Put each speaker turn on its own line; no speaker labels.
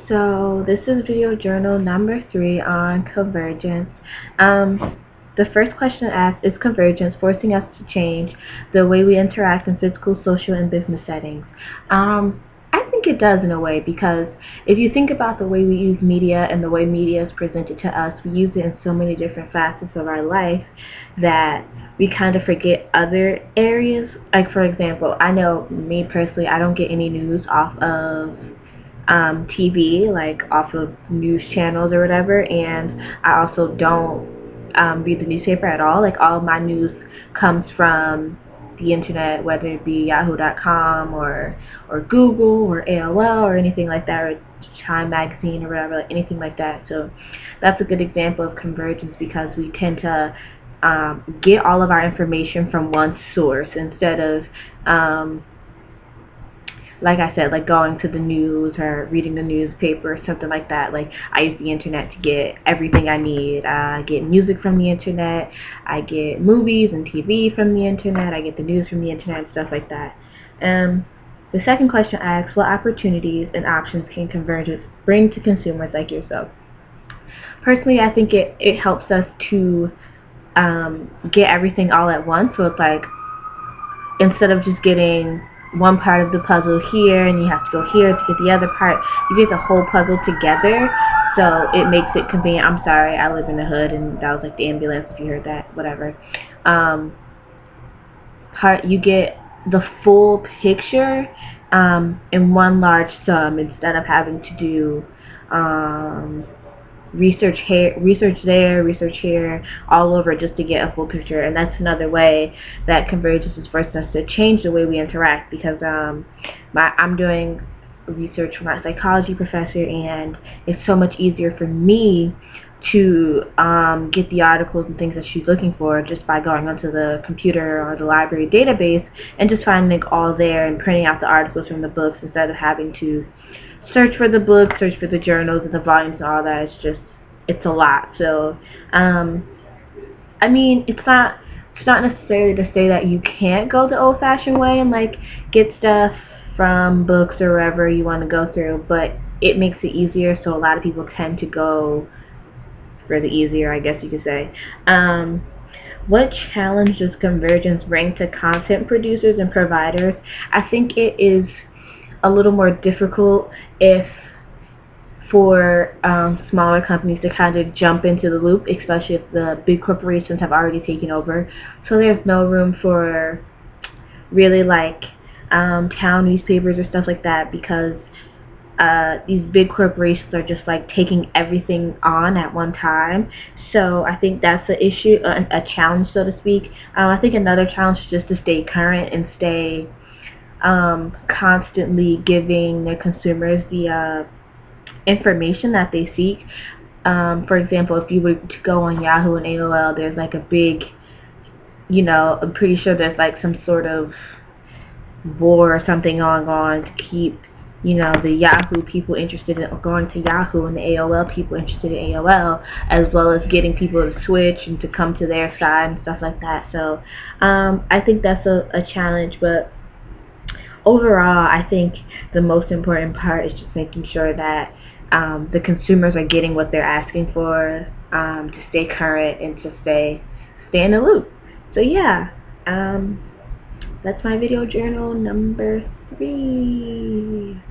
So this is video journal number 3 on convergence. The first question asked, is convergence forcing us to change the way we interact in physical, social, and business settings? I think it does in a way, because if you think about the way we use media and the way media is presented to us, we use it in so many different facets of our life that we kind of forget other areas. Like, for example, I know me personally, I don't get any news off of TV, like off of news channels or whatever, and I also don't read the newspaper at all. Like, all of my news comes from the internet, whether it be yahoo.com or Google or AOL or anything like that, or Time Magazine or whatever, like anything like that. So that's a good example of convergence, because we tend to get all of our information from one source instead of like I said, like going to the news or reading the newspaper or something like that. Like, I use the internet to get everything I need. I get music from the internet, I get movies and TV from the internet, I get the news from the internet and stuff like that. The second question asks, what opportunities and options can convergence bring to consumers like yourself? Personally, I think it helps us to get everything all at once. So it's like, instead of just getting one part of the puzzle here and you have to go here to get the other part, you get the whole puzzle together, so it makes it convenient. I'm sorry, I live in the hood, and that was like the ambulance, if you heard that, whatever. You get the full picture in one large sum, instead of having to do research here, research there, research here, all over, just to get a full picture. And that's another way that convergence is forcing us to change the way we interact, because I'm doing research for my psychology professor, and it's so much easier for me to get the articles and things that she's looking for just by going onto the computer or the library database and just finding it all there and printing out the articles from the books, instead of having to search for the books, search for the journals and the volumes and all that. It's a lot. So I mean, it's not necessarily to say that you can't go the old-fashioned way and like get stuff from books or wherever you want to go through, but it makes it easier, so a lot of people tend to go for the easier, I guess you could say. What challenge does convergence bring to content producers and providers? I think it is a little more difficult for smaller companies to kind of jump into the loop, especially if the big corporations have already taken over. So there's no room for really like town newspapers or stuff like that, because these big corporations are just like taking everything on at one time. So I think that's the issue, a challenge, so to speak. I think another challenge is just to stay current and stay constantly giving their consumers the information that they seek. For example, if you were to go on Yahoo and AOL, there's like a big, I'm pretty sure there's like some sort of war or something going on to keep the Yahoo people interested in going to Yahoo, and the AOL people interested in AOL, as well as getting people to switch and to come to their side and stuff like that. So I think that's a challenge, but overall, I think the most important part is just making sure that the consumers are getting what they're asking for, to stay current and to stay in the loop. So yeah, that's my video journal number 3.